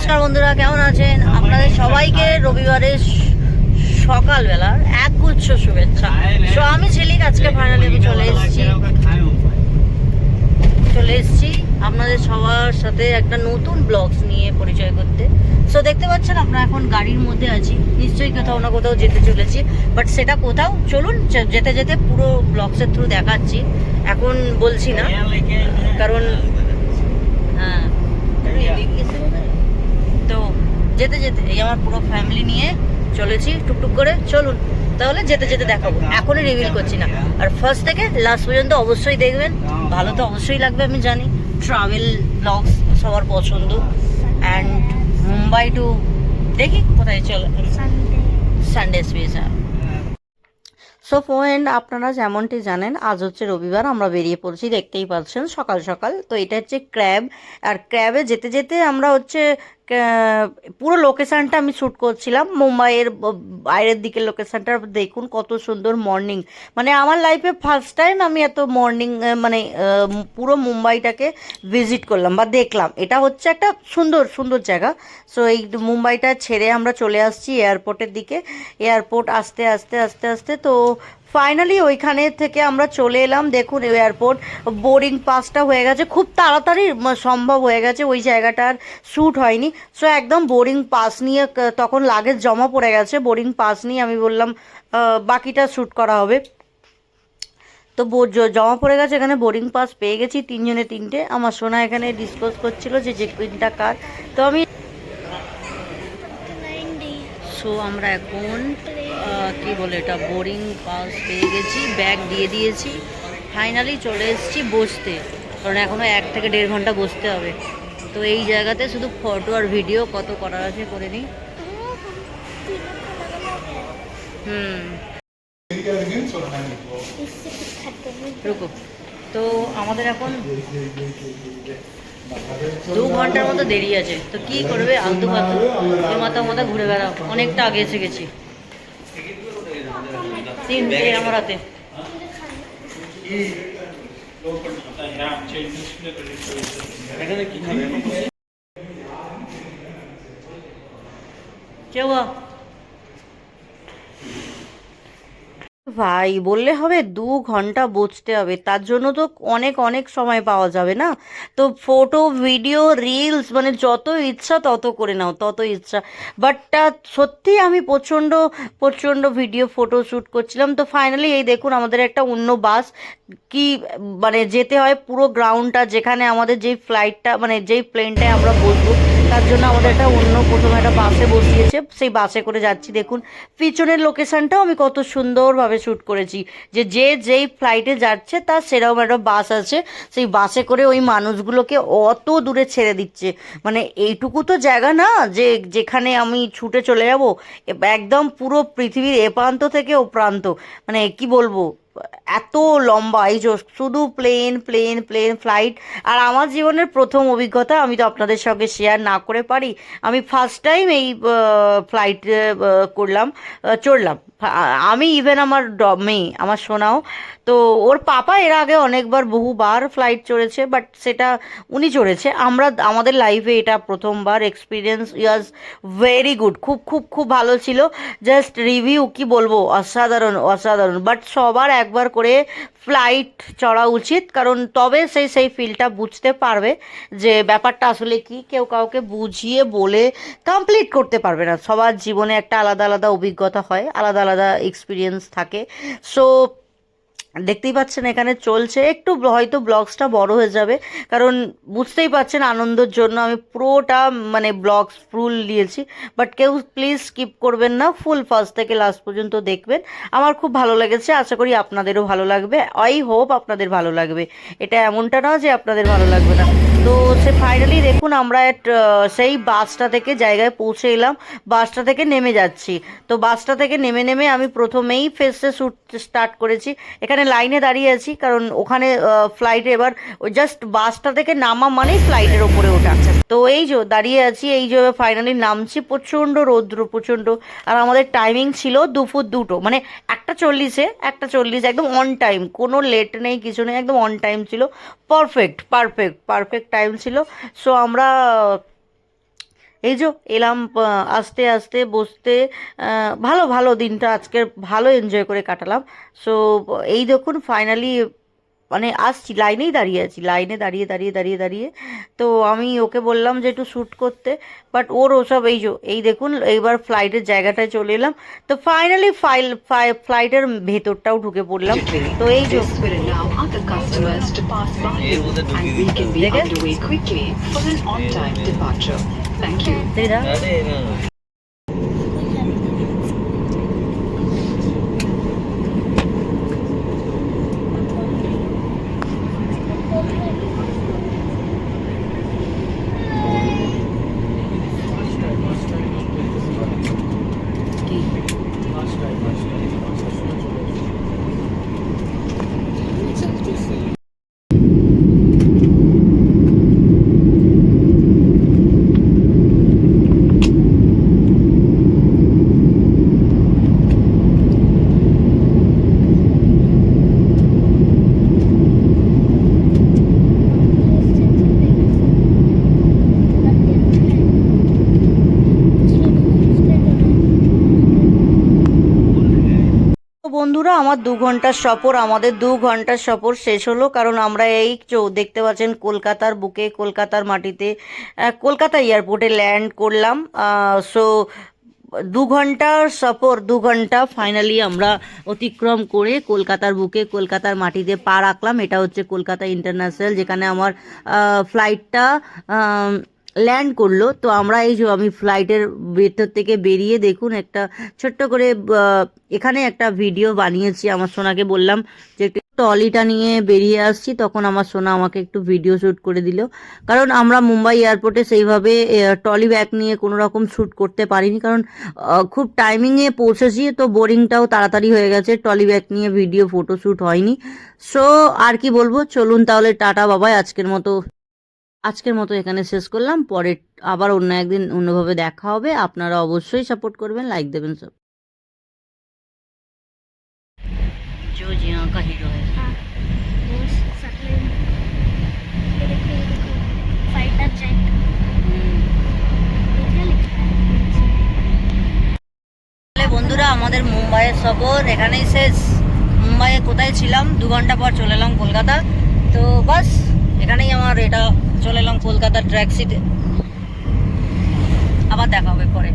নমস্কার বন্ধুরা, কেমন আছেন? আপনাদের সবাইকে রবিবারের সকালবেলার একগুচ্ছ শুভেচ্ছা। তো আমি ঝিলিক, আজকে ফাইনালি আমি চলে এসেছি আপনাদের সবার সাথে একটা নতুন ব্লগস নিয়ে পরিচয় করতে। সো দেখতে পাচ্ছেন আমরা এখন গাড়ির মধ্যে আছি, নিশ্চয়ই কোথাও না কোথাও যেতে চলেছি, বাট সেটা কোথাও চলুন যেতে যেতে পুরো ব্লগসের থ্রু দেখাচ্ছি। এখন বলছি না, কারণ হ্যাঁ তো যেতে যেতে এই আমার পুরো ফ্যামিলি নিয়ে চলেছি টুকটুক করে। চলুন তাহলে যেতে যেতে দেখাবো, এখনই রিভিল করছি না। আর ফার্স্ট থেকে লাস্ট পর্যন্ত অবশ্যই দেখবেন, ভালো তো অবশ্যই লাগবে আমি জানি। ট্রাভেল ব্লগস সবার পছন্দ। অ্যান্ড মুম্বাই টু দেখি কোথায় চলে সানডে স্পেশাল। সো ফ্রেন্ড, আপনারা যেমনটি জানেন আজ হচ্ছে রবিবার, আমরা বেরিয়ে পড়ছি, দেখতেই পাচ্ছেন সকাল সকাল। তো এটা হচ্ছে ক্র্যাব, আর ক্র্যাবে যেতে যেতে আমরা হচ্ছে পুরো লোকেশানটা আমি শ্যুট করছিলাম, মুম্বাইয়ের বাইরের দিকের লোকেশানটা দেখুন কত সুন্দর মর্নিং। মানে আমার লাইফে ফার্স্ট টাইম আমি এত মর্নিং মানে পুরো মুম্বাইটাকে ভিজিট করলাম বা দেখলাম। এটা হচ্ছে একটা সুন্দর সুন্দর জায়গা। সো এই মুম্বাইটা ছেড়ে আমরা চলে আসছি এয়ারপোর্টের দিকে। এয়ারপোর্ট আস্তে আস্তে আস্তে আস্তে তো ফাইনালি ওইখানে থেকে আমরা চলে এলাম। দেখুন এয়ারপোর্ট, বোর্ডিং পাসটা হয়ে গেছে, খুব তাড়াতাড়ি সম্ভব হয়ে গেছে, ওই জায়গাটার শ্যুট হয়নি। সো একদম বোর্ডিং পাস নিয়ে, তখন লাগেজ জমা পড়ে গেছে, বোর্ডিং পাস নিয়ে আমি বললাম বাকিটা শ্যুট করা হবে। তো জমা পড়ে গেছে, এখানে বোর্ডিং পাস পেয়ে গেছি, তিনজনে তিনটে। আমার সোনা এখানে ডিসকাস করছিল যে কোনটা কার। তো আমি আমরা এখন কি বলে এটা বোর্ডিং পাস পেয়ে গেছি, ব্যাগ দিয়ে দিয়েছি, ফাইনালি চলে এসেছি বসতে, কারণ এখনও 1 থেকে 1.5 ঘন্টা বসতে হবে। তো এই জায়গাতে শুধু ফটো আর ভিডিও কত করার আছে করে নিই। রুকো, তো আমাদের এখন 2 ঘন্টার মতো দেরি আছে। তো কি করবে, আলতু ফালতু মাথা মাথা ঘুরে বেড়াও, অনেকটা আগে এসে গেছি। 3 আমার হাতে। কেউ ভাই বললে হবে, 2 ঘন্টা বসতে হবে, তার জন্য তো অনেক অনেক সময় পাওয়া যাবে না। তো ফটো ভিডিও রিলস মানে যত ইচ্ছা তত করে নাও, তত ইচ্ছা। বাট সত্যি আমি প্রচণ্ড প্রচণ্ড ভিডিও ফটো শ্যুট করছিলাম। তো ফাইনালি এই দেখুন আমাদের একটা অন্য বাস, কি মানে যেতে হয় পুরো গ্রাউন্ডটা, যেখানে আমাদের যেই ফ্লাইটটা মানে যেই প্লেনটায় আমরা বসবো, তার জন্য আমাদের একটা অন্য প্রথমে একটা বাসে বসিয়েছে, সেই বাসে করে যাচ্ছি। দেখুন পিছনের লোকেশনটাও আমি কত সুন্দরভাবে শ্যুট করেছি, যেই ফ্লাইটে যাচ্ছে তার সেরকম একটা বাস আছে, সেই বাসে করে ওই মানুষগুলোকে অত দূরে ছেড়ে দিচ্ছে। মানে এইটুকু তো জায়গা না যে যেখানে আমি ছুটে চলে যাব, একদম পুরো পৃথিবীর এ প্রান্ত থেকে ও প্রান্ত, মানে কি বলবো, এত লম্বা, এই যে শুধু প্লেন প্লেন প্লেন ফ্লাইট। আর আমার জীবনের প্রথম অভিজ্ঞতা, আমি তো আপনাদের সঙ্গে শেয়ার না করে পারি, আমি ফার্স্ট টাইম এই ফ্লাইটে চড়লাম। আমি ইভেন আমার মেয়ে, আমার সোনাও। তো ওর পাপা এর আগে অনেকবার বহুবার ফ্লাইট চড়েছে, বাট সেটা উনি চড়েছে, আমাদের লাইফে এটা প্রথমবার। এক্সপিরিয়েন্স ইয়াজ ভেরি গুড, খুব খুব খুব ভালো ছিল। জাস্ট রিভিউ কি বলবো, অসাধারণ অসাধারণ। বাট সবার একবার করে ফ্লাইট চড়া উচিত, কারণ তবে সেই ফিলটা বুঝতে পারবে যে ব্যাপারটা আসলে কি। কেউ কাউকে বুঝিয়ে বলে কমপ্লিট করতে পারবে না, সবার জীবনে একটা আলাদা আলাদা অভিজ্ঞতা হয়, আলাদা আলাদা এক্সপিরিয়েন্স থাকে। সো দেখতেই পাচ্ছেন এখানে চলছে, একটু হয়তো ব্লগসটা বড় হয়ে যাবে, কারণ বুঝতেই পারছেন আনন্দের জন্য আমি পুরোটা মানে ব্লগস ফুল দিয়েছি। বাট কেউ প্লিজ স্কিপ করবেন না, ফুল ফার্স্ট থেকে লাস্ট পর্যন্ত দেখবেন। আমার খুব ভালো লেগেছে, আশা করি আপনাদেরও ভালো লাগবে। আই হোপ আপনাদের ভালো লাগবে, এটা এমনটা না যে আপনাদের ভালো লাগবে না। তো ফাইনালি দেখুন আমরা সেই বাসটা থেকে জায়গায় পৌঁছে এলাম, বাসটা থেকে নেমে যাচ্ছি। তো বাসটা থেকে নেমে নেমে আমি প্রথমেই ফেসে শ্যুট স্টার্ট করেছি। এখানে লাইনে দাঁড়িয়ে আছি, কারণ ওখানে ফ্লাইটে এবার জাস্ট বাসটা থেকে নামা মানেই ফ্লাইটের ওপরে ওঠা। তো এই যে দাঁড়িয়ে আছি, এই যে ফাইনালি নামছি, প্রচণ্ড রৌদ্র প্রচণ্ড। আর আমাদের টাইমিং ছিল 2:02, মানে 1:40 একদম অন টাইম, কোনো লেট নেই কিছু নেই, একদম অন টাইম ছিল, পারফেক্ট পারফেক্ট পারফেক্ট টাইম ছিল। সো আমরা এই যে এলাম আস্তে আস্তে বসতে, ভালো ভালো দিনটা আজকের ভালো এনজয় করে কাটালাম। সো এই দেখুন ফাইনালি মানে আসছি, লাইনেই দাঁড়িয়ে আছি, লাইনে দাঁড়িয়ে দাঁড়িয়ে দাঁড়িয়ে দাঁড়িয়ে। তো আমি ওকে বললাম যে একটু শ্যুট করতে, বাট ওর ওসব এই যে এই দেখুন এইবার ফ্লাইটের জায়গাটায় চলে এলাম। তো ফাইনালি ফ্লাইটের ভেতরটাও ঢুকে পড়লাম। তো এই যে This will allow other customers to pass by you and we can be দেখে underway quickly for an on-time departure. Thank you. দিদা তো বন্ধুরা, আমার 2 ঘন্টার সফর, আমাদের 2 ঘন্টার সফর শেষ হলো। কারণ আমরা এই দেখতে পাচ্ছেন কলকাতার বুকে, কলকাতার মাটিতে, কলকাতা এয়ারপোর্টে ল্যান্ড করলাম। সো 2 ঘন্টার সফর, 2 ঘন্টা ফাইনালি আমরা অতিক্রম করে কলকাতার বুকে, কলকাতার মাটিতে পা রাখলাম। এটা হচ্ছে কলকাতা ইন্টারন্যাশনাল, যেখানে আমার ফ্লাইটটা ল্যান্ড করলো। তো আমরা এই যে আমি ফ্লাইটের ভেতর থেকে বেরিয়ে দেখুন একটা ছোট্ট করে এখানে একটা ভিডিও বানিয়েছি। আমার সোনাকে বললাম যে একটু ট্রলিটা নিয়ে বেরিয়ে আসছি, তখন আমার সোনা আমাকে একটু ভিডিও শ্যুট করে দিল। কারণ আমরা মুম্বাই এয়ারপোর্টে সেইভাবে ট্রলি ব্যাগ নিয়ে কোনো রকম শ্যুট করতে পারিনি, কারণ খুব টাইমিংয়ে পৌঁছেছি, তো বোরিংটাও তাড়াতাড়ি হয়ে গেছে, ট্রলি ব্যাগ নিয়ে ভিডিও ফটো শ্যুট হয়নি। সো আর কি বলবো, চলুন তাহলে টাটা বাবাই, আজকের মতো এখানে শেষ করলাম। পরে আবার অন্য একদিন অন্যভাবে দেখা হবে। আপনারা অবশ্যই সাপোর্ট করবেন, লাইক দেবেন সব। जो जिया का हीरो है। हाँ, वो सकले ये देखो, ये देखो, फाइटर जेट, ये क्या लिखा है? তাহলে বন্ধুরা, আমাদের মুম্বাইয়ের সফর এখানেই শেষ। মুম্বাইয়ে কোথায় ছিলাম, 2 ঘন্টা পর চলে এলাম কলকাতা। তো বাস এখানেই আমার এটা, চলে এলাম কলকাতার ট্র্যাক সিটে। আবার দেখা হবে পরে।